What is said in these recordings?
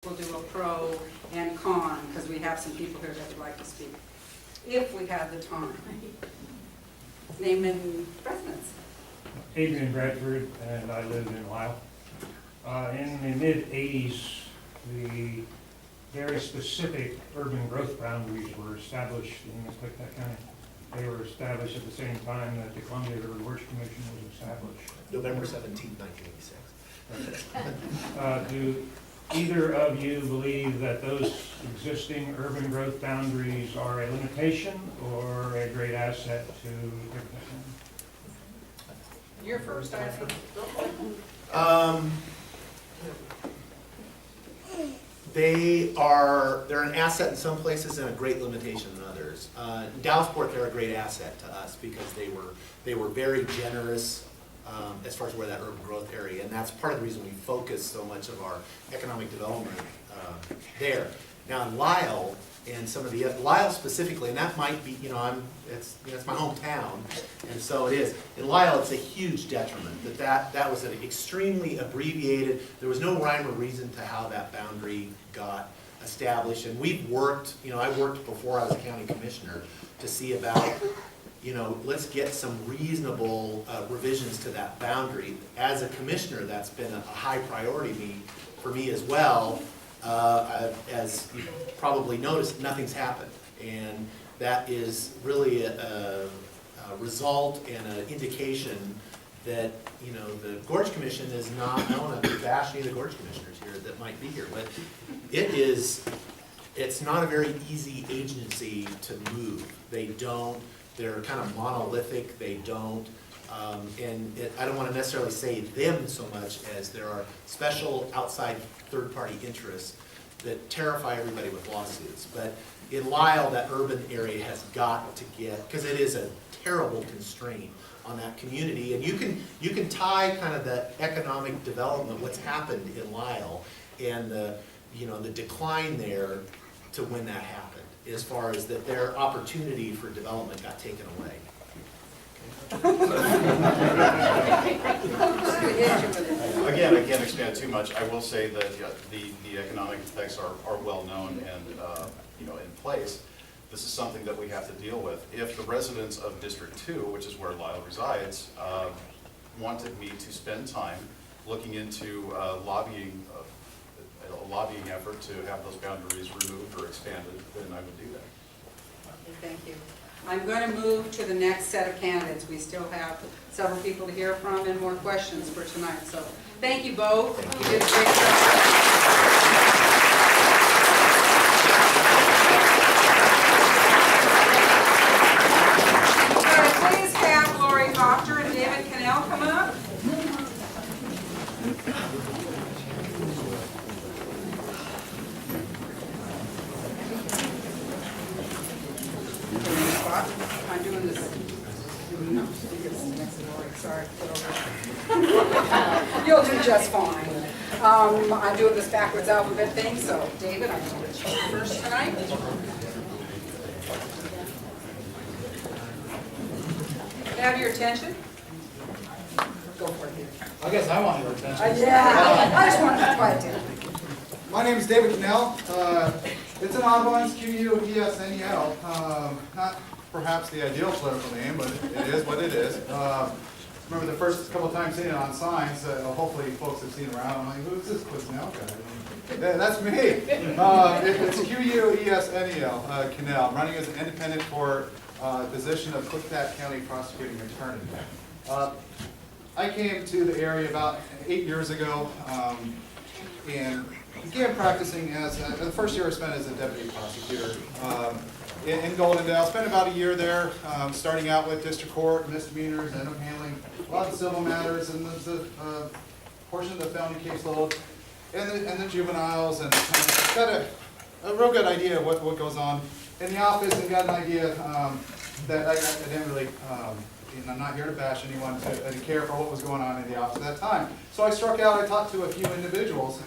We'll do a pro and con, because we have some people here that would like to speak, if we have the time. Name and residence. Adrian Bradford, and I live in Lyle. In the mid-'80s, the very specific urban growth boundaries were established in Clickahaw County. They were established at the same time that the Columbia River Gorge Commission was established. November 17, 1986. Do either of you believe that those existing urban growth boundaries are a limitation or a great asset to Clickahaw County? You're first, I think. They're an asset in some places and a great limitation in others. In Dallasport, they're a great asset to us because they were very generous as far as where that urban growth area, and that's part of the reason we focus so much of our economic development there. Now in Lyle, and some of the Lyle specifically, and that might be, it's my hometown, and so it is. In Lyle, it's a huge detriment that was an extremely abbreviated. There was no rhyme or reason to how that boundary got established, and we've worked. I worked before I was a county commissioner to see about, let's get some reasonable revisions to that boundary. As a commissioner, that's been a high priority for me as well. As you probably noticed, nothing's happened, and that is really a result and an indication that the Gorge Commission is not. I don't want to bash any of the Gorge Commissioners here that might be here, but it's not a very easy agency to move. They're kind of monolithic. They don't. I don't want to necessarily say them so much as there are special outside third-party interests that terrify everybody with lawsuits. But in Lyle, that urban area has got to get, because it is a terrible constraint on that community. And you can tie kind of the economic development, what's happened in Lyle, and the decline there to when that happened, as far as that their opportunity for development got taken away. Again, I can't expand too much. I will say that the economic effects are well known and in place. This is something that we have to deal with. If the residents of District 2, which is where Lyle resides, wanted me to spend time looking into a lobbying effort to have those boundaries removed or expanded, then I would do that. Okay, thank you. I'm going to move to the next set of candidates. We still have several people to hear from and more questions for tonight. So thank you both. You did a great job. Please have Lori Hofter and David Cannell come up. I'm doing this. No, next to Lori. Sorry. You'll do just fine. I'm doing this backwards alphabet thing, so David, I'm going to let you first tonight. Have your attention. Go for it, David. I guess I want your attention. Yeah, I just want to quiet down. My name is David Cannell. It's an odd one, it's Q-U-E-S-N-E-L. Not perhaps the ideal political name, but it is what it is. Remember the first couple of times seeing it on signs, hopefully folks have seen it around. I'm like, who's this Cannell guy? Yeah, that's me. It's Q-U-E-S-N-E-L, Cannell. I'm running as an independent for position of Clickahaw County Prosecuting Attorney. I came to the area about 8 years ago and began practicing as, the first year I spent as a deputy prosecutor in Goldendale. Spent about a year there, starting out with district court, misdemeanors, and I'm handling a lot of civil matters and the portion of the felony caseload and the juveniles, and got a real good idea of what goes on in the office, and got an idea that I didn't really, I'm not here to bash anyone, I didn't care for what was going on in the office at that time. So I struck out, I talked to a few individuals,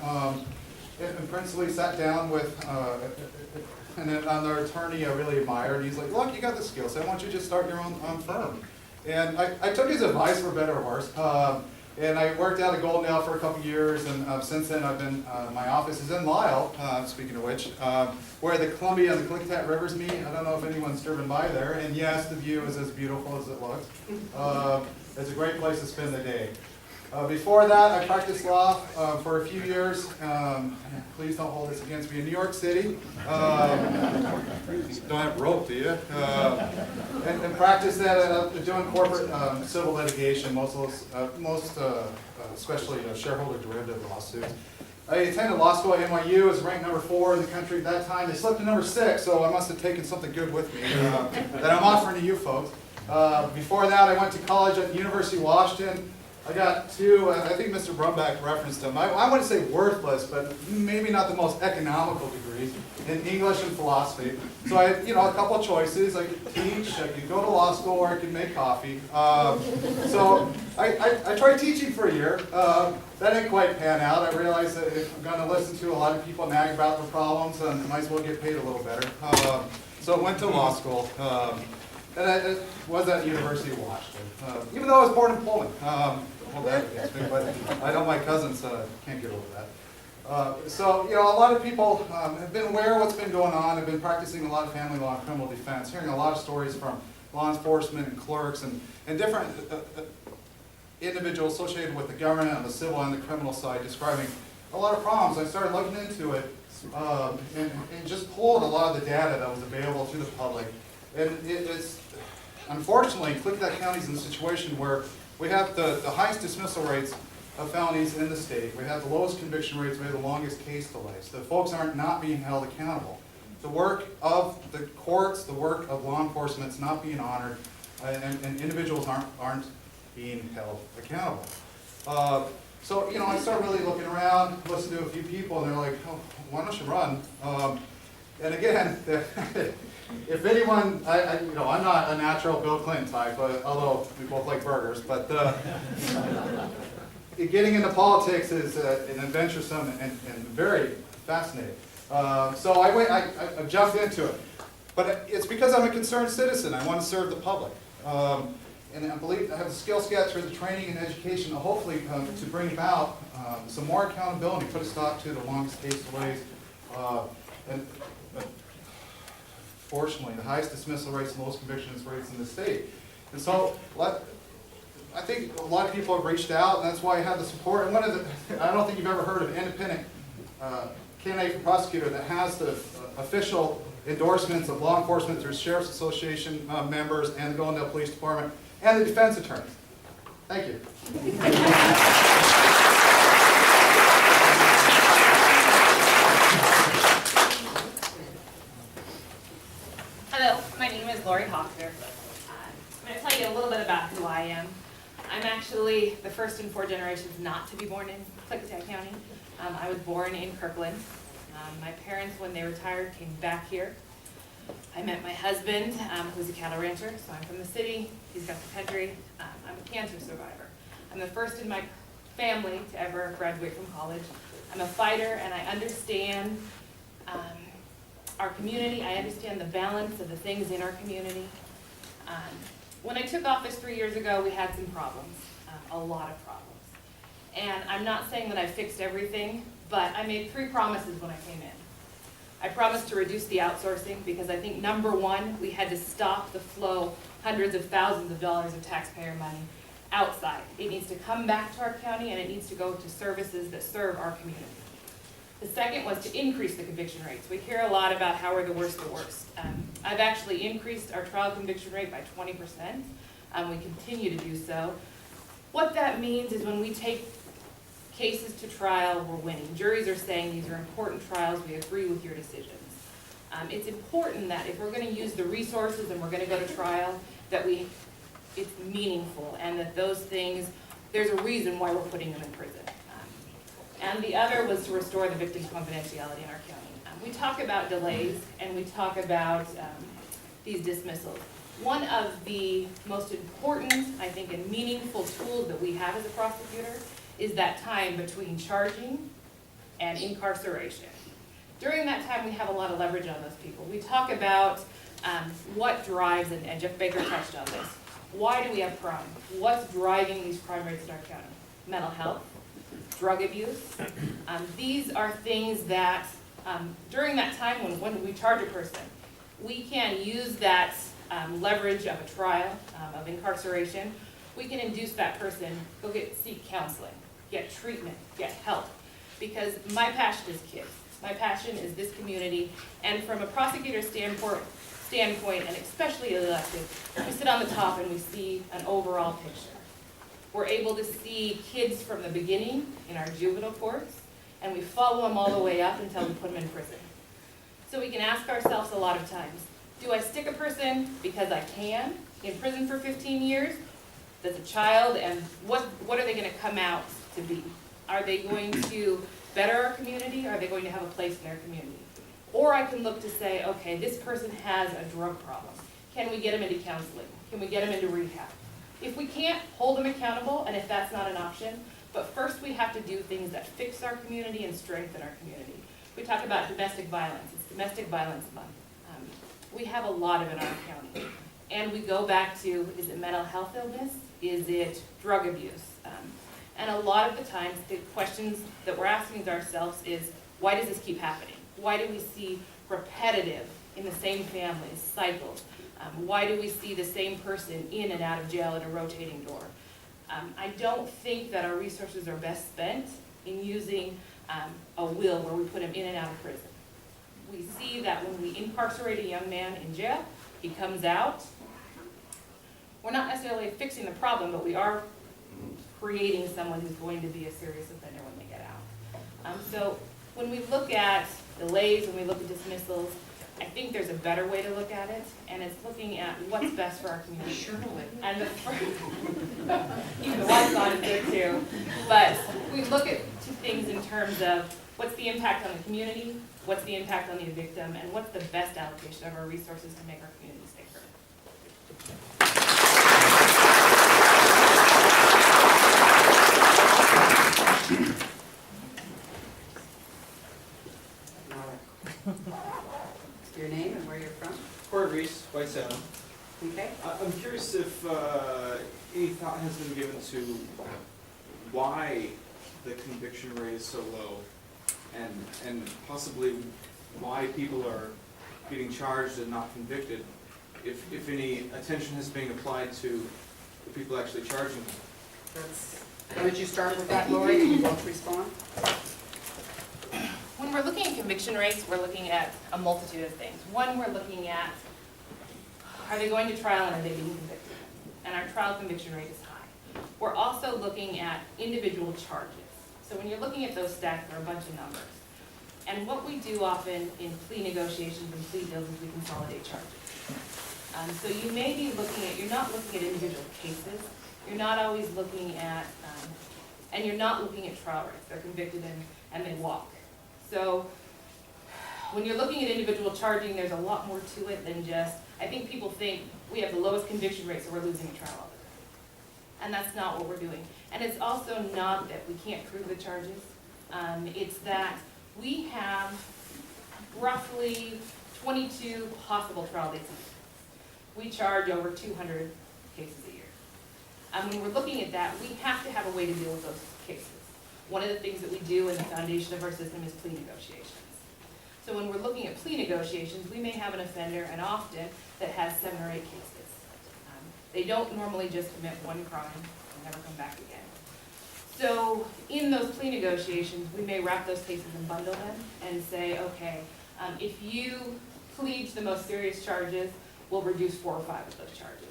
and principally sat down with another attorney I really admired. He's like, look, you got the skills, why don't you just start your own firm? And I took his advice, for better or worse. And I worked out of Goldendale for a couple years, and since then I've been, my office is in Lyle, speaking of which, where the Columbia and the Klickitat rivers meet. I don't know if anyone's driven by there, and yes, the view is as beautiful as it looks. It's a great place to spend the day. Before that, I practiced law for a few years. Please don't hold this against me. In New York City. Don't have rope, do you? And practiced that doing corporate civil litigation, especially shareholder derivative lawsuits. I attended law school at NYU, was ranked number 4 in the country at that time. They slipped to number 6, so I must have taken something good with me that I'm offering to you folks. Before that, I went to college at the University of Washington. I got 2, I think Mr. Brumback referenced them. I wouldn't say worthless, but maybe not the most economical degrees in English and philosophy. So I had, a couple of choices. I could teach, I could go to law school, or I could make coffee. So I tried teaching for a year. That didn't quite pan out. I realized that if I'm going to listen to a lot of people nag about their problems, I might as well get paid a little better. So I went to law school. And I was at the University of Washington, even though I was born in Poland. Hold that against me, but I know my cousins can't get over that. So, a lot of people have been aware of what's been going on. I've been practicing a lot of family law and criminal defense, hearing a lot of stories from law enforcement and clerks and different individuals associated with the government on the civil and the criminal side describing a lot of problems. I started looking into it and just pulled a lot of the data that was available to the public. And it's, unfortunately, Klickitat County is in a situation where we have the highest dismissal rates of felonies in the state. We have the lowest conviction rates. We have the longest case delays. The folks aren't not being held accountable. The work of the courts, the work of law enforcement is not being honored, and individuals aren't being held accountable. So, I started really looking around, listened to a few people, and they're like, oh, why don't you run? And again, if anyone, I'm not a natural Bill Clinton type, although we both like burgers, but getting into politics is an adventuresome and very fascinating. So I jumped into it. But it's because I'm a concerned citizen. I want to serve the public. And I believe I have the skill sets for the training and education, hopefully to bring about some more accountability, put a stop to the longest case delays. Fortunately, the highest dismissal rates and lowest convictions rates in the state. And so, I think a lot of people have reached out, and that's why I have the support. And I don't think you've ever heard of an independent candidate for prosecutor that has the official endorsements of law enforcement through Sheriff's Association members and the Goldendale Police Department and the defense attorneys. Thank you. Hello, my name is Lori Hoffner. I'm going to tell you a little bit about who I am. I'm actually the first in 4 generations not to be born in Klickitat County. I was born in Kirkland. My parents, when they retired, came back here. I met my husband, who's a cattle rancher, so I'm from the city. He's got the country. I'm a cancer survivor. I'm the first in my family to ever graduate from college. I'm a fighter, and I understand our community. I understand the balance of the things in our community. When I took office 3 years ago, we had some problems, a lot of problems. And I'm not saying that I fixed everything, but I made 3 promises when I came in. I promised to reduce the outsourcing because I think, number 1, we had to stop the flow, hundreds of thousands of dollars of taxpayer money outside. It needs to come back to our county, and it needs to go to services that serve our community. The second was to increase the conviction rates. We hear a lot about how we're the worst. I've actually increased our trial conviction rate by 20%. We continue to do so. What that means is when we take cases to trial, we're winning. Juries are saying these are important trials. We agree with your decisions. It's important that if we're going to use the resources and we're going to go to trial, that it's meaningful, and that those things, there's a reason why we're putting them in prison. And the other was to restore the victim's confidentiality in our county. We talk about delays, and we talk about these dismissals. One of the most important, I think, and meaningful tools that we have as a prosecutor is that time between charging and incarceration. During that time, we have a lot of leverage on those people. We talk about what drives, and Jeff Baker touched on this. Why do we have crime? What's driving these crime rates in our county? mental health, drug abuse. These are things that during that time when we charge a person, we can use that leverage of a trial, of incarceration. We can induce that person, go seek counseling, get treatment, get help. Because my passion is kids. My passion is this community. And from a prosecutor's standpoint, and especially elected, we sit on the top and we see an overall picture. We're able to see kids from the beginning in our juvenile courts, and we follow them all the way up until we put them in prison. So we can ask ourselves a lot of times, do I stick a person because I can in prison for 15 years? That's a child, and what are they going to come out to be? Are they going to better our community? Are they going to have a place in our community? Or I can look to say, okay, this person has a drug problem. Can we get them into counseling? Can we get them into rehab? If we can't, hold them accountable, and if that's not an option, but first we have to do things that fix our community and strengthen our community. We talk about domestic violence. It's Domestic Violence Month. We have a lot of it in our county. And we go back to, is it mental health illness? Is it drug abuse? And a lot of the times, the questions that we're asking ourselves is, why does this keep happening? Why do we see repetitive in the same families, cycles? Why do we see the same person in and out of jail in a rotating door? I don't think that our resources are best spent in using a will where we put him in and out of prison. We see that when we incarcerate a young man in jail, he comes out. We're not necessarily fixing the problem, but we are creating someone who's going to be a serious offender when they get out. So when we look at delays, when we look at dismissals, I think there's a better way to look at it, and it's looking at what's best for our community. Surely. And even the wife's on it there too. But we look at two things in terms of what's the impact on the community, what's the impact on the victim, and what's the best allocation of our resources to make our community safer. Your name and where you're from? Corey Reese, White Salmon. Okay. I'm curious if any thought has been given to why the conviction rate is so low, and possibly why people are getting charged and not convicted, if any attention is being applied to the people actually charging them. Why don't you start with that, Lori, and you both respond? When we're looking at conviction rates, we're looking at a multitude of things. One, we're looking at, are they going to trial and are they being convicted? And our trial conviction rate is high. We're also looking at individual charges. So when you're looking at those stats, there are a bunch of numbers. And what we do often in plea negotiations and plea deals is we consolidate charges. So you may be looking at, you're not looking at individual cases. You're not always looking at, and you're not looking at trial rates. They're convicted and they walk. So when you're looking at individual charging, there's a lot more to it than just, I think people think we have the lowest conviction rate, so we're losing a trial all the time. And that's not what we're doing. And it's also not that we can't prove the charges. It's that we have roughly 22 possible trial dates a year. We charge over 200 cases a year. When we're looking at that, we have to have a way to deal with those cases. One of the things that we do in the foundation of our system is plea negotiations. So when we're looking at plea negotiations, we may have an offender, and often, that has 7 or 8 cases. They don't normally just commit one crime and never come back again. So in those plea negotiations, we may wrap those cases and bundle them and say, okay, if you plead to the most serious charges, we'll reduce 4 or 5 of those charges.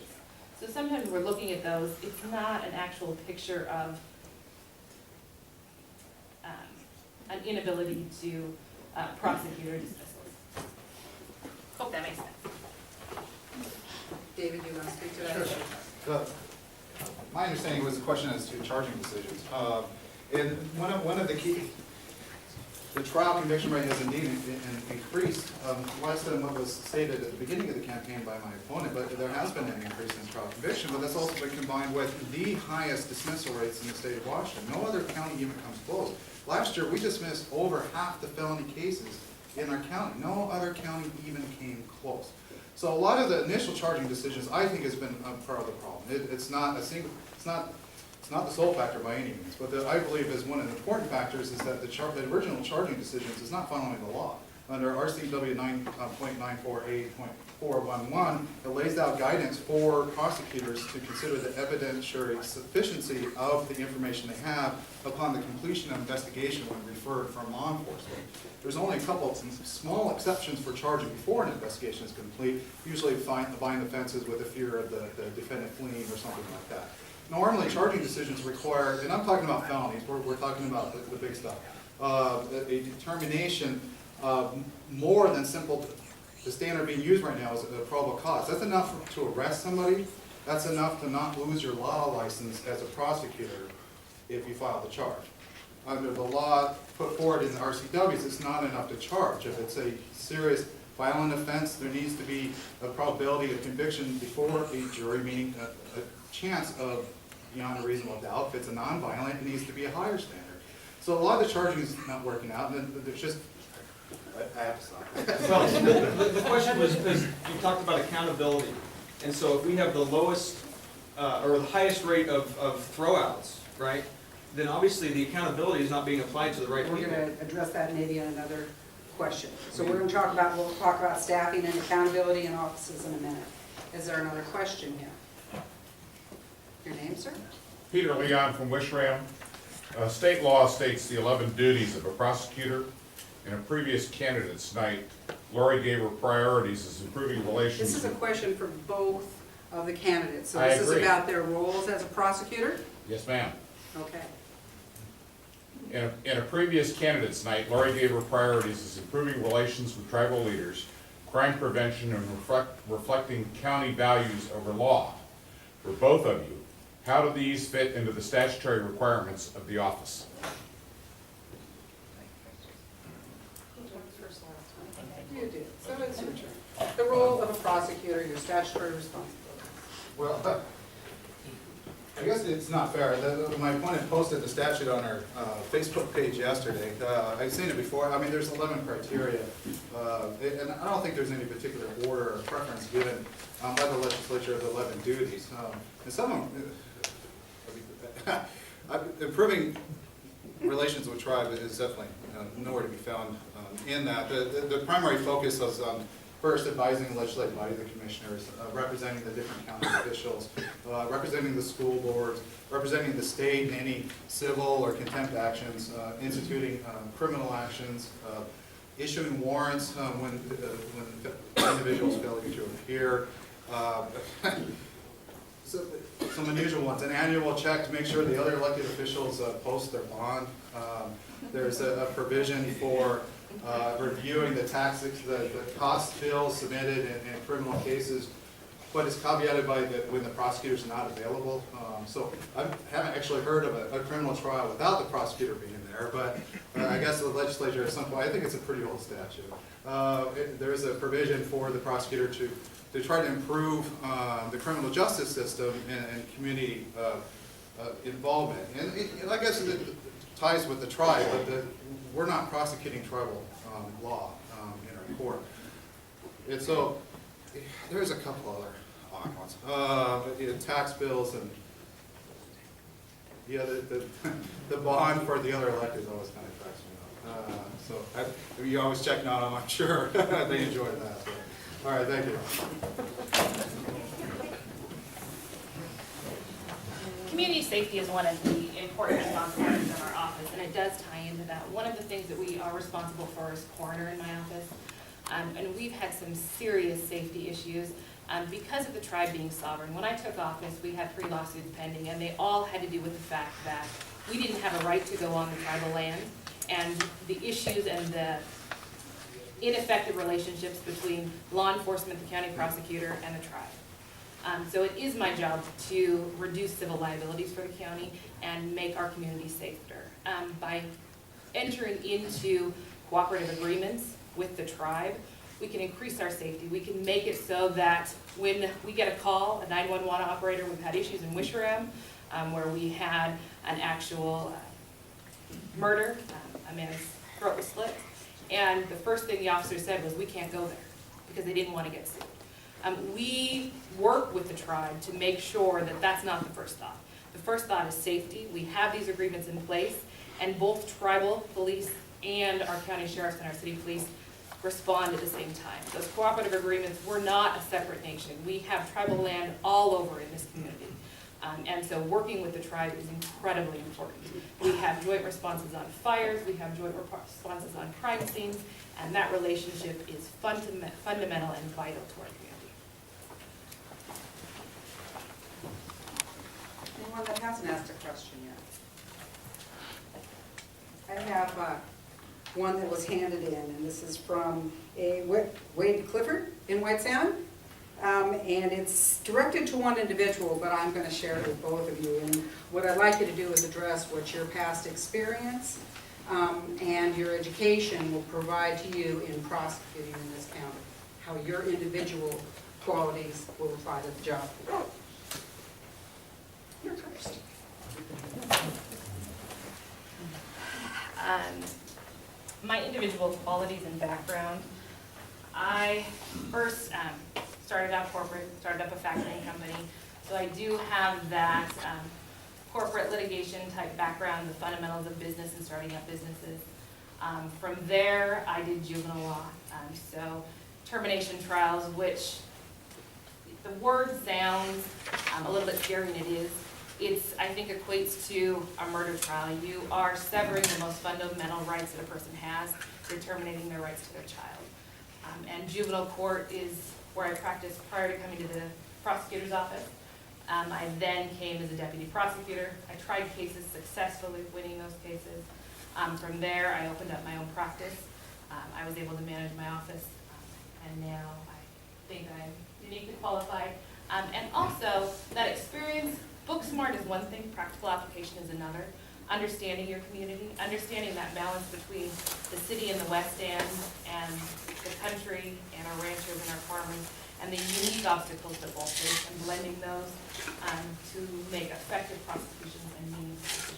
So sometimes we're looking at those, it's not an actual picture of an inability to prosecute or dismissals. Hope that makes sense. David, you want to speak to that? Sure. My understanding was the question as to charging decisions. And one of the key, the trial conviction rate has indeed increased, less than what was stated at the beginning of the campaign by my opponent, but there has been an increase in trial conviction, but that's also been combined with the highest dismissal rates in the state of Washington. No other county even comes close. Last year, we dismissed over half the felony cases in our county. No other county even came close. So a lot of the initial charging decisions, I think, has been a part of the problem. It's not not the sole factor by any means, but I believe is one of the important factors is that the original charging decisions is not following the law. Under RCW 9.948.411, it lays out guidance for prosecutors to consider the evidentiary sufficiency of the information they have upon the completion of investigation when referred from law enforcement. There's only a couple of small exceptions for charging before an investigation is complete, usually bind offenses with a fear of the defendant fleeing or something like that. Normally, charging decisions require, and I'm talking about felonies, we're talking about the big stuff, a determination more than simple, the standard being used right now is a probable cause. That's enough to arrest somebody. That's enough to not lose your law license as a prosecutor if you file the charge. Under the law put forward in the RCWs, it's not enough to charge. If it's a serious violent offense, there needs to be a probability of conviction before a jury, meaning a chance of beyond a reasonable doubt. If it's a non-violent, it needs to be a higher standard. So a lot of the charging is not working out, and there's just, I have to stop. Well, the question was, because you talked about accountability, and so if we have the lowest, or the highest rate of throwouts, right, then obviously the accountability is not being applied to the right We're people. going to address that maybe in another question. So we're going to talk about, we'll talk about staffing and accountability in offices in a minute. Is there another question here? Your name, sir? Peter Leon from Wishram. State law states the 11 duties of a prosecutor. In a previous candidate's night, Lori gave her priorities as improving relations. This is a question for both of the candidates. So I this is agree. about their roles as a prosecutor? Yes, ma'am. Okay. In a previous candidate's night, Lori gave her priorities as improving relations with tribal leaders, crime prevention, and reflecting county values over law. For both of you, how do these fit into the statutory requirements of the office? You did. So it's your turn. The role of a prosecutor, your statutory responsibility. Well, I guess it's not fair. My opponent posted the statute on our Facebook page yesterday. I've seen it before. I mean, there's 11 criteria, and I don't think there's any particular order or preference given by the legislature of the 11 duties. And some of them, improving relations with tribe is definitely nowhere to be found in that. The primary focus was on first advising the legislative body, the commissioners, representing the different county officials, representing the school boards, representing the state in any civil or contempt actions, instituting criminal actions, issuing warrants when individuals fail to appear. So, some unusual ones, an annual check to make sure the other elected officials post their bond. There's a provision for reviewing the cost bills submitted in criminal cases, but it's caveated by when the prosecutor's not available. So I haven't actually heard of a criminal trial without the prosecutor being there, but I guess the legislature at some point, I think it's a pretty old statute. There's a provision for the prosecutor to try to improve the criminal justice system and community involvement. And I guess it ties with the tribe, but we're not prosecuting tribal law in our court. And so there's a couple other odd ones. Tax bills and the bond for the other electeds always kind of cracks me up. So you always checking on them, I'm sure. They enjoy that. So. All right, thank you. Community safety is one of the important responsibilities in our office, and it does tie into that. One of the things that we are responsible for is coroner in my office, and we've had some serious safety issues because of the tribe being sovereign. When I took office, we had 3 lawsuits pending, and they all had to do with the fact that we didn't have a right to go on the tribal land, and the issues and the ineffective relationships between law enforcement, the county prosecutor, and the tribe. So it is my job to reduce civil liabilities for the county and make our community safer. By entering into cooperative agreements with the tribe, we can increase our safety. We can make it so that when we get a call, a 911 operator, we've had issues in Wishram where we had an actual murder, a man's throat was slit, and the first thing the officer said was, we can't go there, because they didn't want to get sued. We work with the tribe to make sure that that's not the first stop. The first thought is safety. We have these agreements in place, and both tribal police and our county sheriffs and our city police respond at the same time. Those cooperative agreements, we're not a separate nation. We have tribal land all over in this community. And so working with the tribe is incredibly important. We have joint responses on fires, we have joint responses on crime scenes, and that relationship is fundamental and vital to our community. Anyone that hasn't asked a question yet? I have one that was handed in, and this is from Wade Clifford in White Sound. And it's directed to one individual, but I'm going to share it with both of you. And what I'd like you to do is address what your past experience and your education will provide to you in prosecuting in this county, how your individual qualities will apply to the job. You're first. My individual qualities and background, I first started out corporate, started up a factoring company, so I do have that corporate litigation type background, the fundamentals of business and starting up businesses. From there, I did juvenile law, so termination trials, which the word sounds a little bit scary, and it is. It's, I think, equates to a murder trial. You are severing the most fundamental rights that a person has. You're terminating their rights to their child. And juvenile court is where I practiced prior to coming to the prosecutor's office. I then came as a deputy prosecutor. I tried cases successfully, winning those cases. From there, I opened up my own practice. I was able to manage my office, and now I think I'm uniquely qualified. And also, that experience, book smart is one thing, practical application is another. Understanding your community, understanding that balance between the city and the West End and the country and our ranchers and our farmers, and the unique obstacles that both face, and blending those to make effective prosecutions and meaningful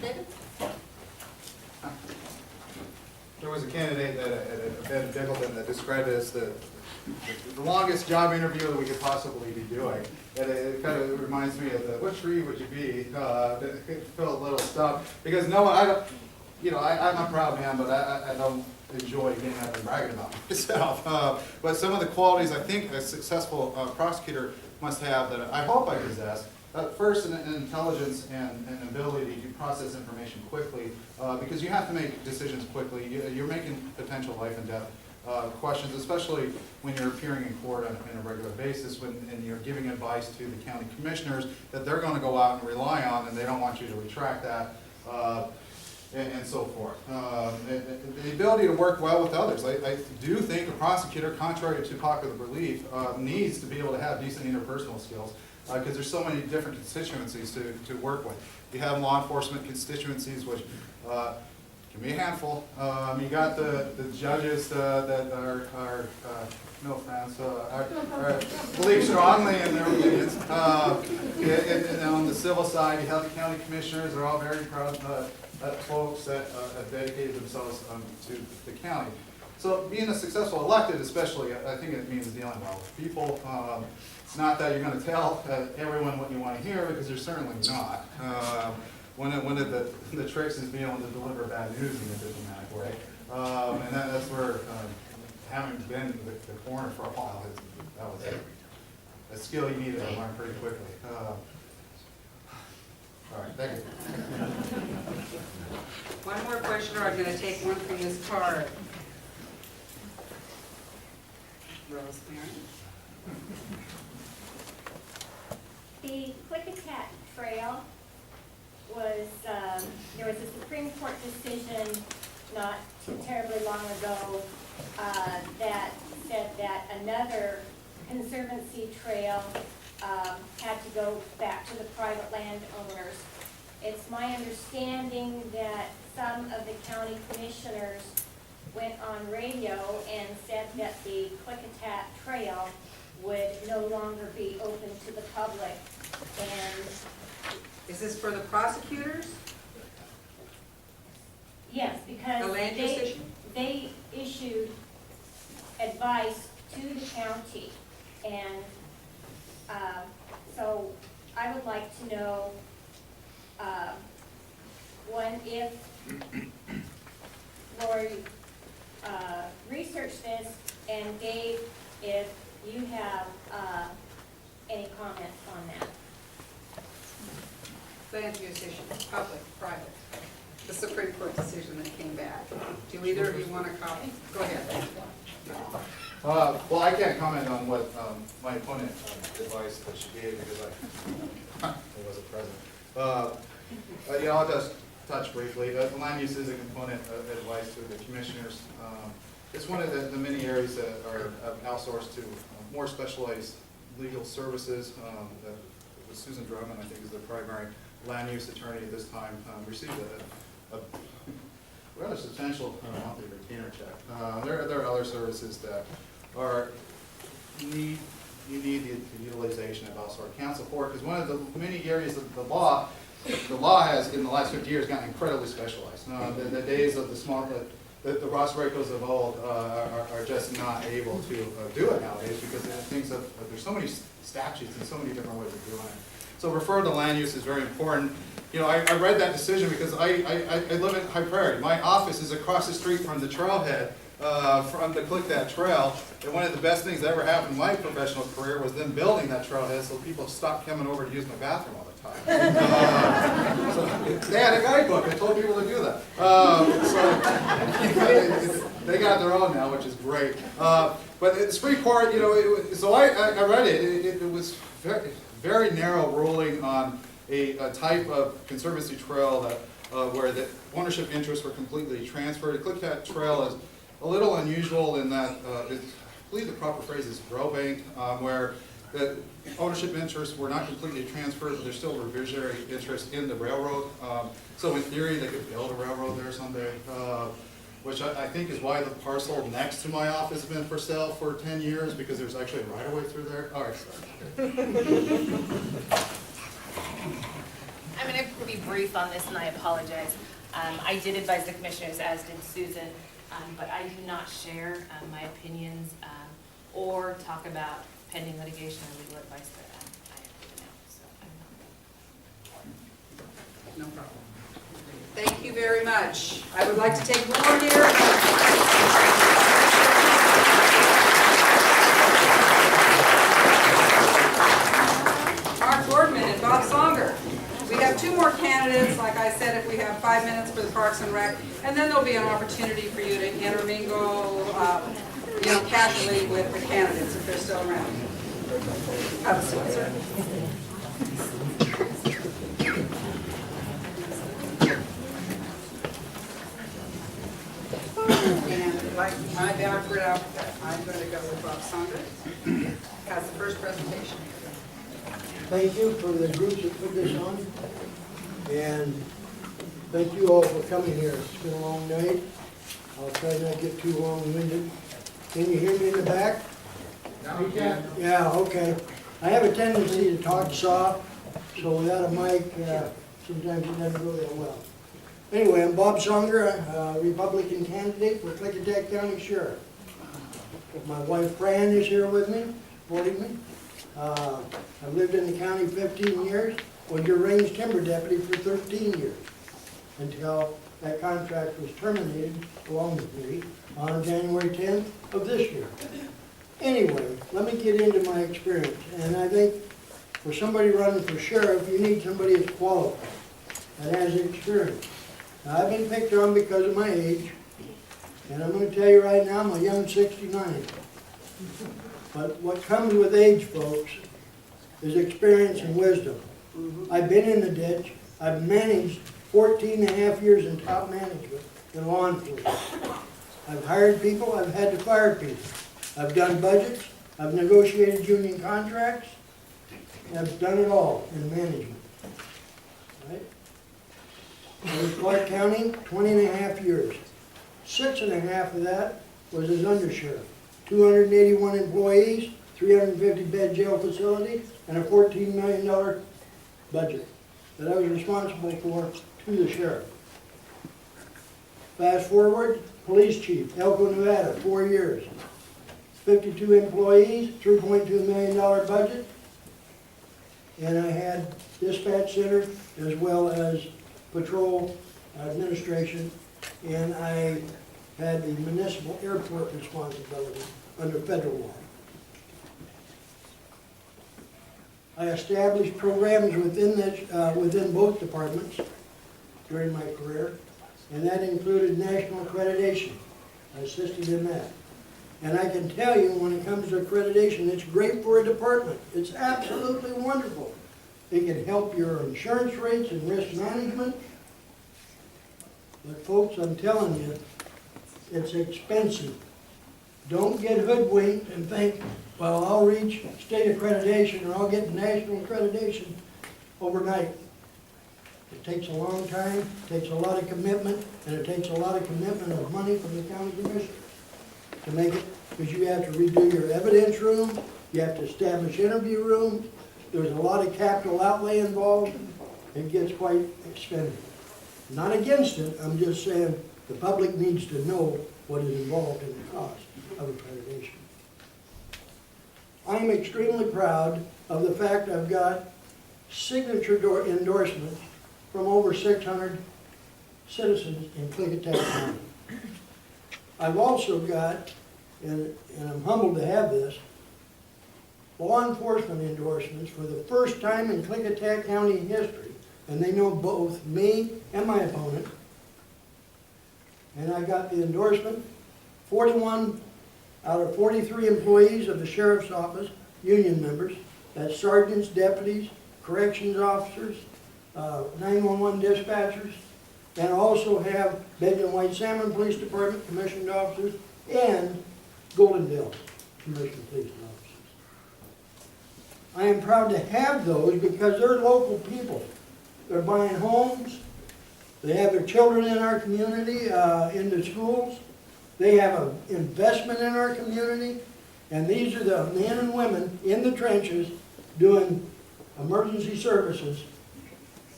decisions for our community. There was a candidate at Ben Bickleton that described it as the longest job interview that we could possibly be doing. And it kind of reminds me of the, what tree would you be? Feel a little stumped. Because no, I don't, you know, I'm a proud man, but I don't enjoy getting up and bragging about myself. But some of the qualities I think a successful prosecutor must have that I hope I possess. First, an intelligence and an ability to process information quickly, because you have to make decisions quickly. You're making potential life and death questions, especially when you're appearing in court on a regular basis, and you're giving advice to the county commissioners that they're going to go out and rely on, and they don't want you to retract that, and so forth. The ability to work well with others. I do think a prosecutor, contrary to popular belief, needs to be able to have decent interpersonal skills, because there's so many different constituencies to work with. You have law enforcement constituencies, which can be a handful. You got the judges that are no offense, believe strongly in their opinions. And on the civil side, you have the county commissioners. They're all very proud folks that have dedicated themselves to the county. So being a successful elected, especially, I think it means dealing well with people. It's not that you're going to tell everyone what you want to hear, because you're certainly not. One of the tricks is being able to deliver bad news in a diplomatic way. And that's where, having been the coroner for a while, that was a skill you needed to learn pretty quickly. All right, thank you. One more question, or I'm going to take one from this card. Rosemary. The Klickitat Trail was, there was a Supreme Court decision not too terribly long ago that said that another conservancy trail had to go back to the private landowners. It's my understanding that some of the county commissioners went on radio and said that the Klickitat Trail would no longer be open to the public. And Is this for the prosecutors? yes, because The land use issue? they issued advice to the county, and so I would like to know, one, if Lori researched this, and Dave, if you have any comments on that. Land use issue, public, private. The Supreme Court decision that came back. Do either of you want to comment? Go ahead. Well, I can't comment on what my opponent advice that she gave because I wasn't present. Yeah, I'll just touch briefly. The land use is a component of advice to the commissioners. It's one of the many areas that are outsourced to more specialized legal services. Susan Drummond, I think, is the primary land use attorney at this time, received a rather substantial monthly retainer check. There are other services that are you need the utilization of outside counsel for, because one of the many areas of the law has in the last 50 years gotten incredibly specialized. The days of the small, the Ross Racos of old are just not able to do it nowadays because there's so many statutes and so many different ways of doing it. So refer to land use is very important. You know, I read that decision because I live in High Prairie. My office is across the street from the trailhead, from the Click That Trail. And one of the best things that ever happened in my professional career was them building that trailhead so people stopped coming over to use my bathroom all the time. So they had a guidebook that told people to do that. So they got their own now, which is great. But the Supreme Court, you know, so I read it. It was very narrow ruling on a type of conservancy trail that where the ownership interests were completely transferred. The Click That Trail is a little unusual in that I believe the proper phrase is growbank, where the ownership interests were not completely transferred, but there's still a reversionary interest in the railroad. So in theory, they could build a railroad there someday, which I think is why the parcel next to my office has been for sale for 10 years, because there's actually a right-of-way through there. All right, sorry. I'm going to be brief on this, and I apologize. I did advise the commissioners, as did Susan, but I do not share my opinions or talk about pending litigation or legal advice that I have given out. So I'm not. No problem. Thank you very much. I would like to take one more here. Mark Boardman and Bob Songer. We have two more candidates. Like I said, if we have 5 minutes for the Parks and Rec, and then there'll be an opportunity for you to intermingle, casually with the candidates if they're still around. Have a seat, sir. And like my backward alphabet, I'm going to go with Bob Songer as the first presentation. Thank you for the groups that put this on, and thank you all for coming here. It's been a long night. I'll try not to get too long-winded. Can you hear me in the back? Now you can. Yeah, okay. I have a tendency to talk soft, so without a mic, sometimes it doesn't go that well. Anyway, I'm Bob Songer, a Republican candidate for Clickitat County Sheriff. My wife Fran is here with me, supporting me. I've lived in the county 15 years, was your range timber deputy for 13 years, until that contract was terminated, along with me, on January 10th of this year. Anyway, let me get into my experience, and I think for somebody running for sheriff, you need somebody that's qualified, that has experience. Now, I've been picked on because of my age, and I'm going to tell you right now, I'm a young 69. But what comes with age, folks, is experience and wisdom. I've been in the ditch. I've managed 14 and a half years in top management in law enforcement. I've hired people. I've had to fire people. I've done budgets. I've negotiated union contracts. I've done it all in management. Right? I was Clark County 20 and a half years. 6 and a half of that was as undersheriff. 281 employees, 350-bed jail facility, and a $14 million budget that I was responsible for to the sheriff. Fast forward, police chief, Elko, Nevada, 4 years. 52 employees, $3.2 million budget, and I had dispatch center as well as patrol administration, and I had the municipal airport responsibility under federal law. I established programs within both departments during my career, and that included national accreditation. I assisted in that. And I can tell you, when it comes to accreditation, it's great for a department. It's absolutely wonderful. It can help your insurance rates and risk management. But folks, I'm telling you, it's expensive. Don't get hoodwinked and think, well, I'll reach state accreditation or I'll get national accreditation overnight. It takes a long time, it takes a lot of commitment, and it takes a lot of commitment of money from the county commissioners to make it, because you have to redo your evidence room, you have to establish interview rooms, there's a lot of capital outlay involved, it gets quite expensive. Not against it, I'm just saying the public needs to know what is involved in the cost of accreditation. I am extremely proud of the fact I've got signature endorsements from over 600 citizens in Clickitat County. I've also got, and I'm humbled to have this, law enforcement endorsements for the first time in Clickitat County history, and they know both me and my opponent. And I got the endorsement, 41 out of 43 employees of the Sheriff's Office, union members, that's sergeants, deputies, corrections officers, 911 dispatchers, and also have Benton White Salmon Police Department commissioned officers and Goldendale commissioned police officers. I am proud to have those because they're local people. They're buying homes, they have their children in our community, in the schools, they have an investment in our community, and these are the men and women in the trenches doing emergency services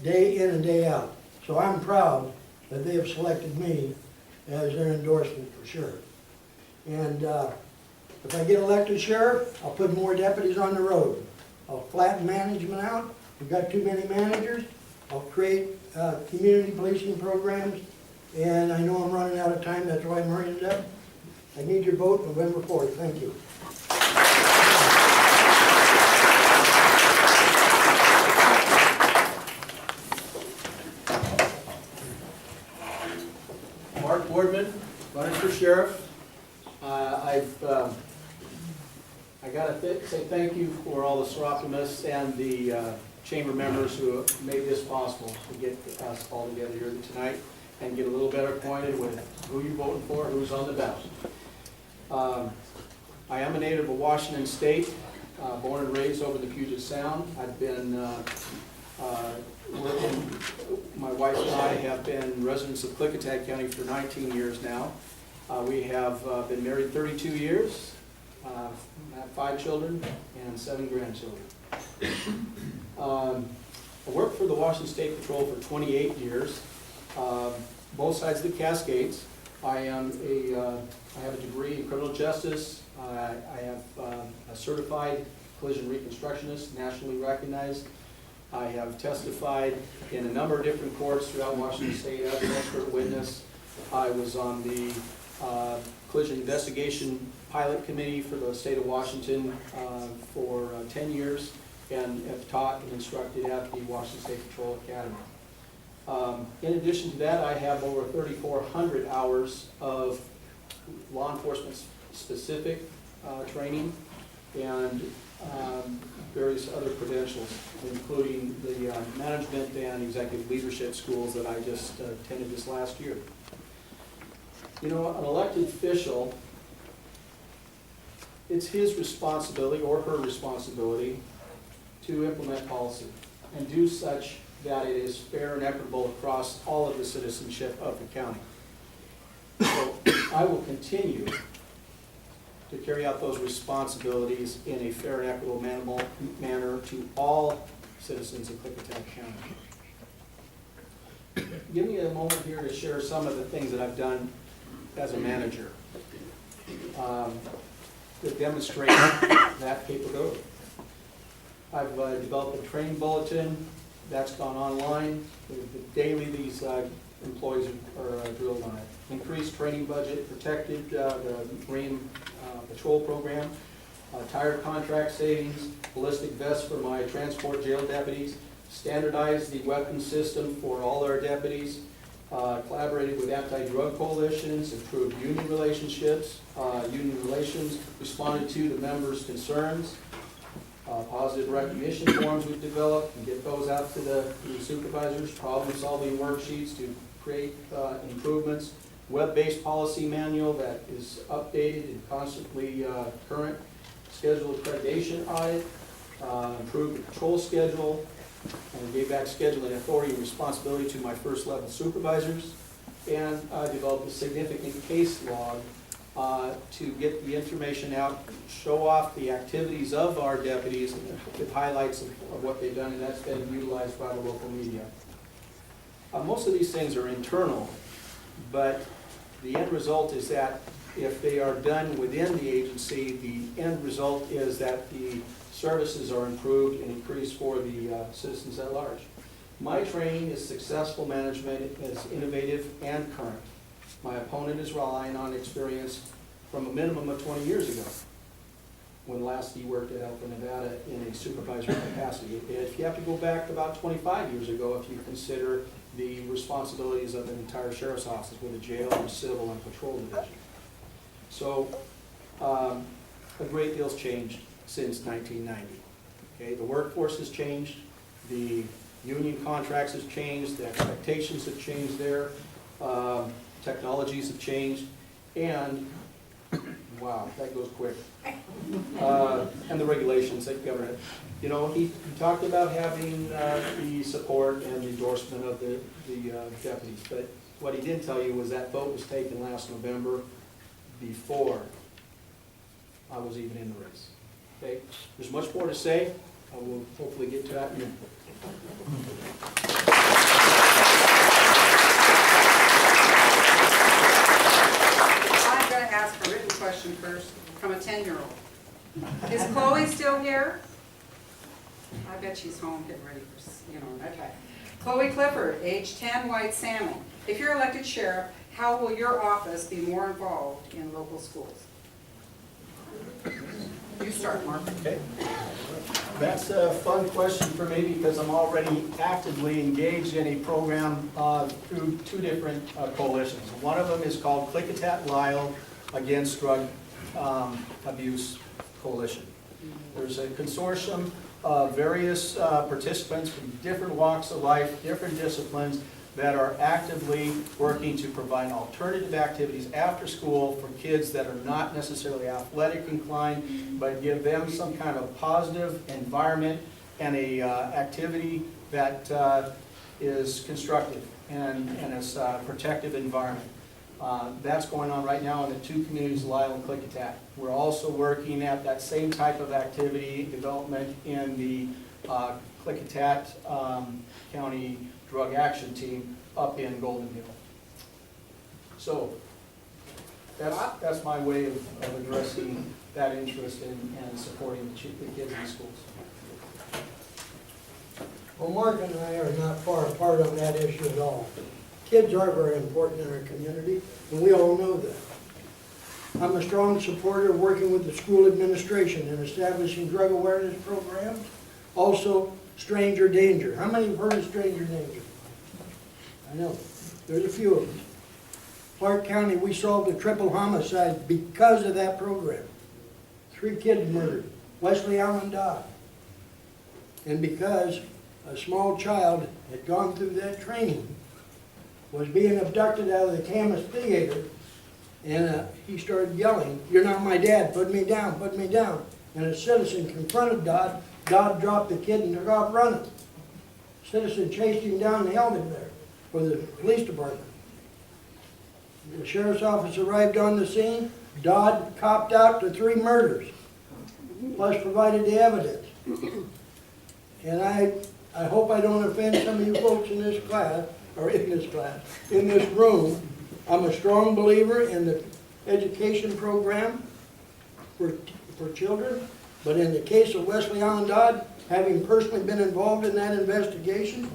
day in and day out. So I'm proud that they have selected me as their endorsement for sheriff. And if I get elected sheriff, I'll put more deputies on the road. I'll flatten management out. We've got too many managers. I'll create community policing programs. And I know I'm running out of time, that's why I'm hurrying it up. I need your vote November 4th. Thank you. Mark Boardman, running for sheriff. I gotta say thank you for all the Seroptimists and the chamber members who have made this possible to get us all together here tonight and get a little better acquainted with who you're voting for, who's on the ballot. I am a native of Washington State, born and raised over the Puget Sound. I've been working, my wife and I have been residents of Clickitat County for 19 years now. We have been married 32 years, have 5 children and 7 grandchildren. I worked for the Washington State Patrol for 28 years, both sides of the Cascades. I have a degree in criminal justice. I have a certified collision reconstructionist, nationally recognized. I have testified in a number of different courts throughout Washington State as an expert witness. I was on the collision investigation pilot committee for the state of Washington for 10 years and have taught and instructed at the Washington State Patrol Academy. In addition to that, I have over 3,400 hours of law enforcement specific training and various other credentials, including the management and executive leadership schools that I just attended this last year. You know, an elected official, it's his responsibility or her responsibility to implement policy and do such that it is fair and equitable across all of the citizenship of the county. So I will continue to carry out those responsibilities in a fair and equitable manner to all citizens of Clickitat County. Give me a moment here to share some of the things that I've done as a manager that demonstrate that capability. I've developed a training bulletin that's gone online. Daily, these employees are drilled on it. Increased training budget, protected the Marine Patrol Program, tire contract savings, ballistic vests for my transport jail deputies, standardized the weapon system for all our deputies, collaborated with anti-drug coalitions, improved union relationships, union relations, responded to the members' concerns, positive recognition forms we've developed, and get those out to the supervisors, problem-solving worksheets to create improvements, web-based policy manual that is updated and constantly current, scheduled accreditation audit, improved the patrol schedule, and gave back scheduling authority and responsibility to my first level supervisors, and developed a significant case log to get the information out, show off the activities of our deputies with highlights of what they've done, and that's been utilized by the local media. Most of these things are internal, but the end result is that if they are done within the agency, the end result is that the services are improved and increased for the citizens at large. My training is successful management, is innovative and current. My opponent is relying on experience from a minimum of 20 years ago, when last he worked at Alpha, Nevada in a supervisory capacity. If you have to go back about 25 years ago, if you consider the responsibilities of an entire sheriff's office with a jail and civil and patrol division. So a great deal's changed since 1990. Okay, the workforce has changed, the union contracts have changed, the expectations have changed there, technologies have changed, and wow, that goes quick. And the regulations that govern it. You know, he talked about having the support and endorsement of the deputies, but what he didn't tell you was that vote was taken last November before I was even in the race. Okay, there's much more to say. I will hopefully get to that in a minute. I'm going to ask a written question first from a 10-year-old. Is Chloe still here? I bet she's home getting ready for, okay. Chloe Clifford, age 10, White Salmon. If you're elected sheriff, how will your office be more involved in local schools? You start, Mark. Okay. That's a fun question for me because I'm already actively engaged in a program through two different coalitions. One of them is called Klickitat Lyle Against Drug Abuse Coalition. There's a consortium of various participants from different walks of life, different disciplines, that are actively working to provide alternative activities after school for kids that are not necessarily athletic inclined, but give them some kind of positive environment and a activity that is constructive and is a protective environment. That's going on right now in the two communities, Lyle and Klickitat. We're also working at that same type of activity development in the Klickitat County Drug Action Team up in Golden Hill. So that's my way of addressing that interest and supporting the kids in schools. Well, Mark and I are not far apart on that issue at all. Kids are very important in our community, and we all know that. I'm a strong supporter of working with the school administration in establishing drug awareness programs. Also, stranger danger. How many have heard of stranger danger? I know, there's a few of them. Clark County, we solved a triple homicide because of that program. 3 kids murdered, Wesley Allen Dodd. And because a small child had gone through that training, was being abducted out of the Camas Theater, and he started yelling, "You're not my dad, put me down, put me down." And a citizen confronted Dodd. Dodd dropped the kid and took off running. Citizen chased him down and held him there for the police department. The sheriff's office arrived on the scene. Dodd copped out to 3 murders, plus provided the evidence. And I hope I don't offend some of you folks in this class, or in this room. I'm a strong believer in the education program for children, but in the case of Wesley Allen Dodd, Having personally been involved in that investigation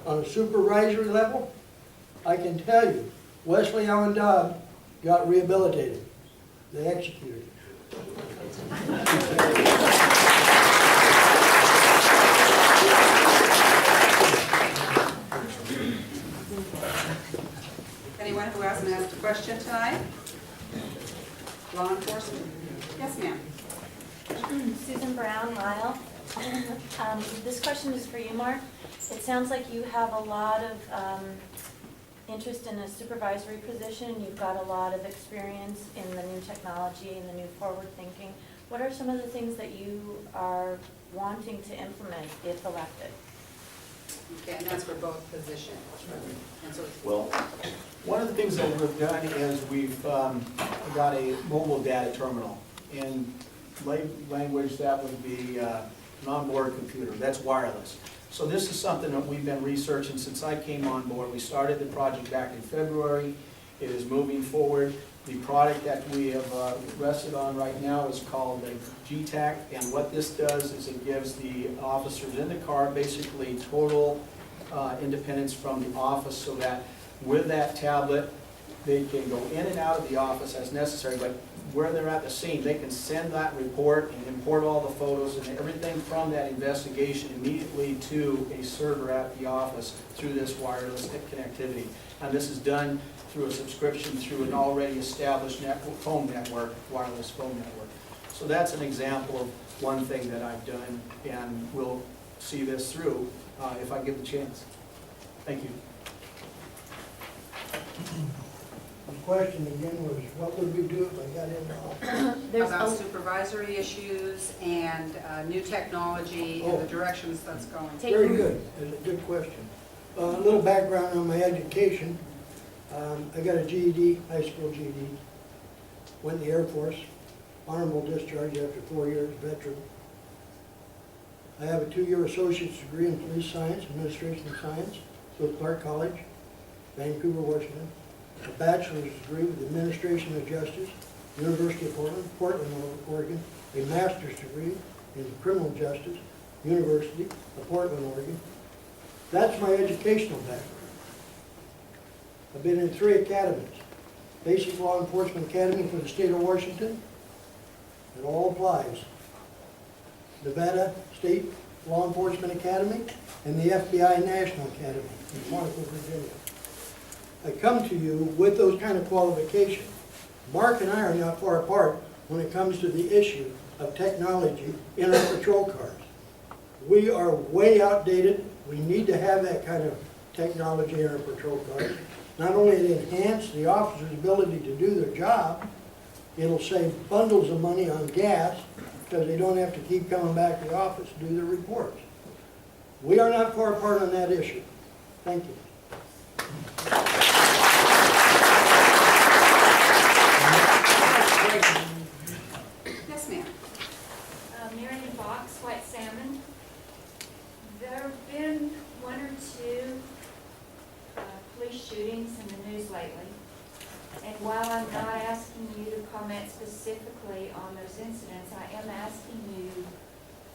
on a supervisory level, I can tell you, Wesley Allen Dodd got rehabilitated. They executed him. Anyone who hasn't asked a question tonight? Law enforcement? Yes, ma'am. Susan Brown, Lyle. This question is for you, Mark. It sounds like you have a lot of interest in a supervisory position. You've got a lot of experience in the new technology and the new forward thinking. What are some of the things that you are wanting to implement if elected? Okay, and that's for both positions. And so, Well, one of the things that we've done is we've got a mobile data terminal. In lay language, that would be an onboard computer. That's wireless. So this is something that we've been researching since I came on board. We started the project back in February. It is moving forward. The product that we have rested on right now is called the GTAC, and what this does is it gives the officers in the car basically total independence from the office, so that with that tablet, they can go in and out of the office as necessary, but where they're at the scene, they can send that report and import all the photos and everything from that investigation immediately to a server at the office through this wireless connectivity. And this is done through a subscription through an already established phone network, wireless phone network. So that's an example of one thing that I've done, and we'll see this through if I give the chance. Thank you. The question again was, what would we do if I got in? There's about a- supervisory issues and new technology and the directions that's going. Very good, that's a good question. A little background on my education. I got a GED, high school GED. Went in the Air Force, honorable discharge after 4 years, veteran. I have a 2-year associate's degree in police science, administration science, with Clark College, Vancouver, Washington. A bachelor's degree with administration of justice, University of Portland, Portland, Oregon. A master's degree in criminal justice, University of Portland, Oregon. That's my educational background. I've been in 3 academies. Basic Law Enforcement Academy for the state of Washington. It all applies. Nevada State Law Enforcement Academy and the FBI National Academy in Quantico, Virginia. I come to you with those kind of qualifications. Mark and I are not far apart when it comes to the issue of technology in our patrol cars. We are way outdated. We need to have that kind of technology in our patrol cars. Not only will it enhance the officer's ability to do their job, it'll save bundles of money on gas because they don't have to keep coming back to the office to do their reports. We are not far apart on that issue. Thank you. Yes, ma'am. Mary Fox, White Salmon. There have been 1 or 2 police shootings in the news lately. And while I'm not asking you to comment specifically on those incidents, I am asking you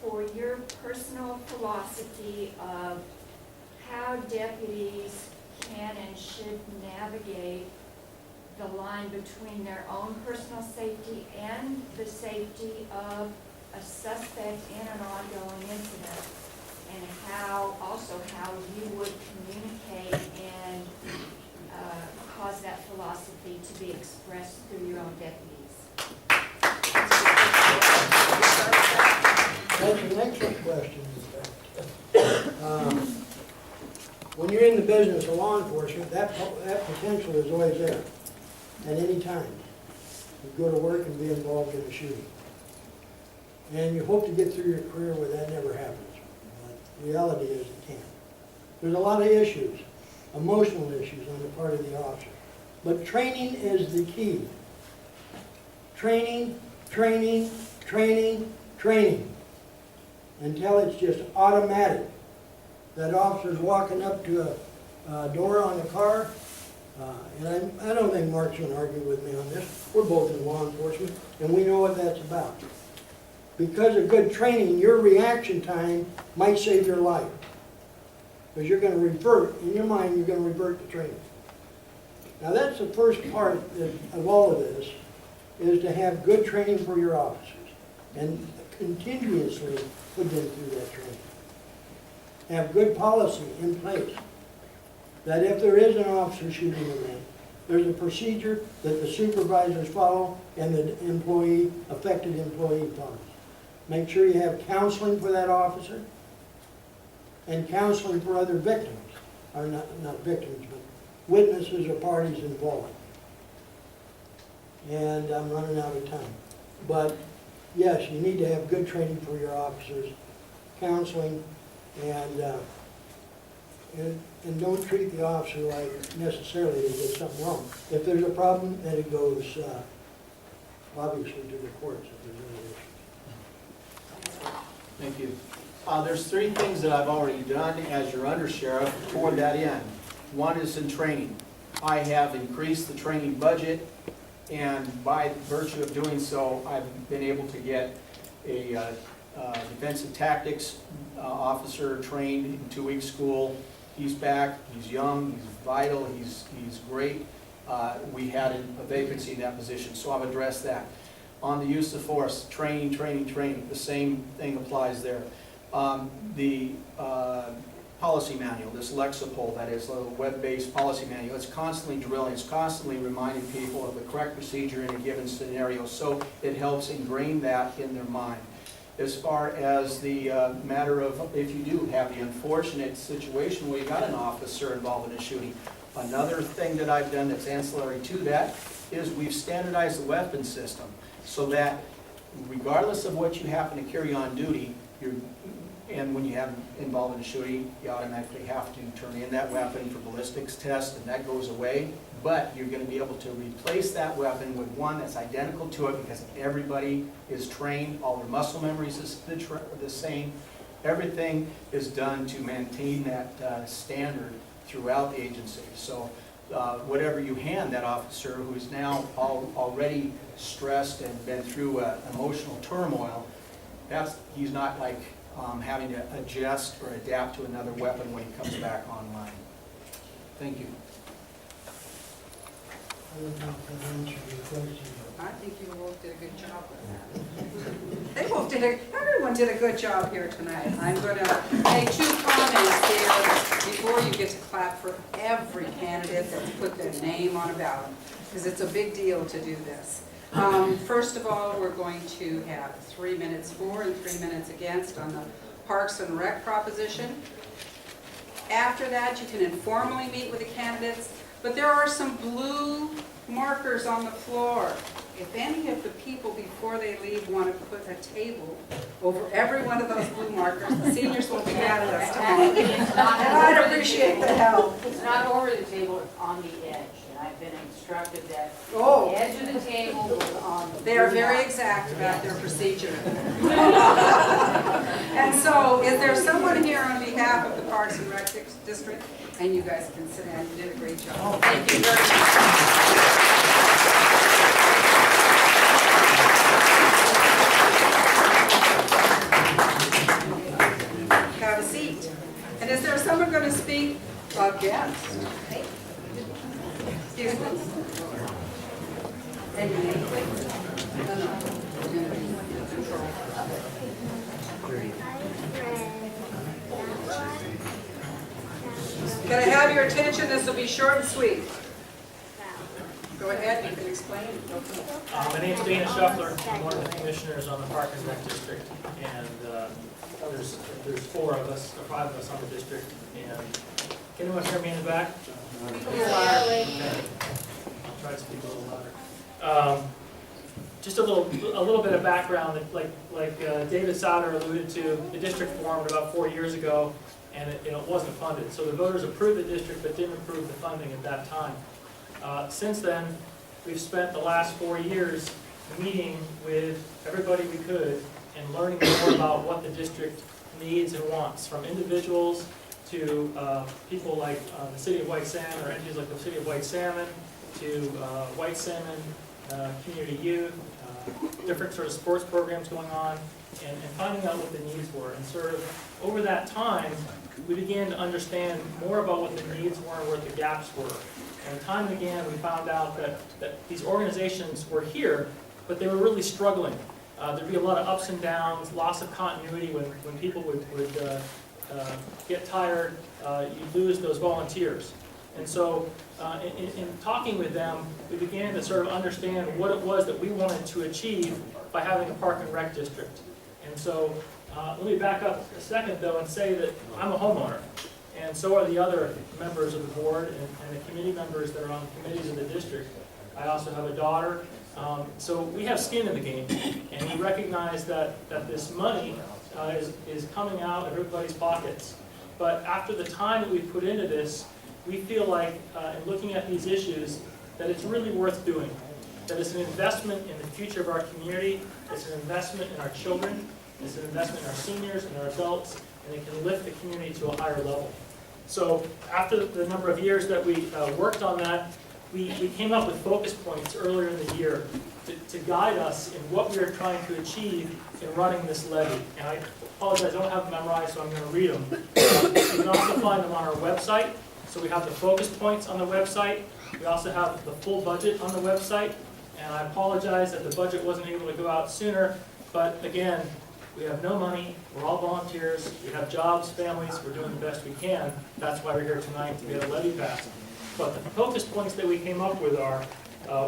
for your personal philosophy of how deputies can and should navigate the line between their own personal safety and the safety of a suspect in an ongoing incident, and also how you would communicate and cause that philosophy to be expressed through your own deputies. That's an excellent question. When you're in the business of law enforcement, that potential is always there at any time. You go to work and be involved in a shooting. And you hope to get through your career where that never happens. But the reality is it can't. There's a lot of issues, emotional issues on the part of the officer. But training is the key. Training, training, training, training. Until it's just automatic. That officer's walking up to a door on a car, and I don't think Mark's going to argue with me on this. We're both in law enforcement, and we know what that's about. because of good training, your reaction time might save your life. Because you're gonna revert, in your mind, you're gonna revert to training. Now, that's the first part of all of this, is to have good training for your officers and continuously put them through that training. Have good policy in place, that if there is an officer shooting a man, there's a procedure that the supervisors follow and the affected employee follows. Make sure you have counseling for that officer and counseling for other victims, or not victims, but witnesses or parties involved. And I'm running out of time. But yes, you need to have good training for your officers, counseling, and don't treat the officer like necessarily they did something wrong. If there's a problem, then it goes, obviously, to the courts if there's any issues. Thank you. There's 3 things that I've already done as your undersheriff toward that end. One is in training. I have increased the training budget, and by virtue of doing so, I've been able to get a defensive tactics officer trained in 2-week school. He's back, he's young, he's vital, he's great. We had a vacancy in that position, so I've addressed that. On the use of force, training, the same thing applies there. The policy manual, this Lexapol, that is a web-based policy manual, it's constantly drilling, it's constantly reminding people of the correct procedure in a given scenario, so it helps ingrain that in their mind. As far as the matter of if you do have the unfortunate situation where you got an officer involved in a shooting, another thing that I've done that's ancillary to that is we've standardized the weapon system so that regardless of what you happen to carry on duty, and when you have involved in a shooting, you automatically have to turn in that weapon for ballistics test, and that goes away. But you're going to be able to replace that weapon with one that's identical to it because everybody is trained, all their muscle memories is the same. Everything is done to maintain that standard throughout the agency. So whatever you hand that officer who is now already stressed and been through emotional turmoil, he's not like having to adjust or adapt to another weapon when he comes back online. Thank you. I don't know if that answered your question. I think you both did a good job with that. They both everyone did a good job here tonight. I'm going to make 2 comments here before you get to clap for every candidate that's put their name on a ballot, because it's a big deal to do this. First of all, we're going to have 3 minutes for and 3 minutes against on the Parks and Rec proposition. After that, you can informally meet with the candidates, but there are some blue markers on the floor. If any of the people before they leave want to put a table over every one of those blue markers, the seniors will be mad at us tomorrow. And I'd appreciate the help. It's not over the table, it's on the edge. And I've been instructed that Oh. the edge of the table was on the. They are very exact about their procedure. And so, is there someone here on behalf of the Parks and Rec District? And you guys can sit down, you did a great job. Thank you very much. Have a seat. And is there someone going to speak against? Excuse me. And your name, please. No, no. We're going to be control. Can I have your attention? This will be short and sweet. Go ahead, you can explain. My name's Dana Shuffler. I'm one of the commissioners on the Park and Rec District, and there's 4 of us, or 5 of us on the district. And can anyone hear me in the back? Okay. I'll try to speak a little louder. Just a little bit of background. Like David Sauter alluded to, the district formed about 4 years ago, and it wasn't funded. So the voters approved the district, but didn't approve the funding at that time. Since then, we've spent the last 4 years meeting with everybody we could and learning more about what the district needs and wants, from individuals to people like the City of White Salmon, or entities like the City of White Salmon, to White Salmon community youth, different sort of sports programs going on, and finding out what the needs were. And sort of over that time, we began to understand more about what the needs were and what the gaps were. And time and again, we found out that these organizations were here, but they were really struggling. There'd be a lot of ups and downs, loss of continuity when people would get tired, you'd lose those volunteers. And so in talking with them, we began to sort of understand what it was that we wanted to achieve by having a park and rec district. And so let me back up a second though and say that I'm a homeowner, and so are the other members of the board and the committee members that are on the committees of the district. I also have a daughter, so we have skin in the game, and we recognize that this money is coming out of everybody's pockets. But after the time that we put into this, we feel like, in looking at these issues, that it's really worth doing. That it's an investment in the future of our community, it's an investment in our children, it's an investment in our seniors and our adults, and it can lift the community to a higher level. So after the number of years that we worked on that, we came up with focus points earlier in the year to guide us in what we are trying to achieve in running this levy. And I apologize, I don't have them memorized, so I'm going to read them. You can also find them on our website. So we have the focus points on the website. We also have the full budget on the website. And I apologize that the budget wasn't able to go out sooner. But again, we have no money. We're all volunteers. We have jobs, families. We're doing the best we can. That's why we're here tonight, to get a levy passed. But the focus points that we came up with are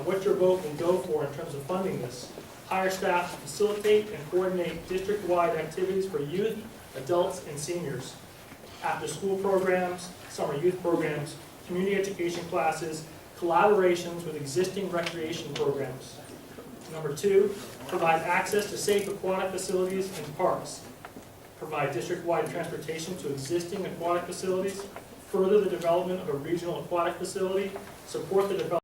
what your vote will go for in terms of funding this. Hire staff to facilitate and coordinate district-wide activities for youth, adults, and seniors. After-school programs, summer youth programs, community education classes, collaborations with existing recreation programs. Number 2, provide access to safe aquatic facilities and parks. Provide district-wide transportation to existing aquatic facilities. Further the development of a regional aquatic facility. Support the development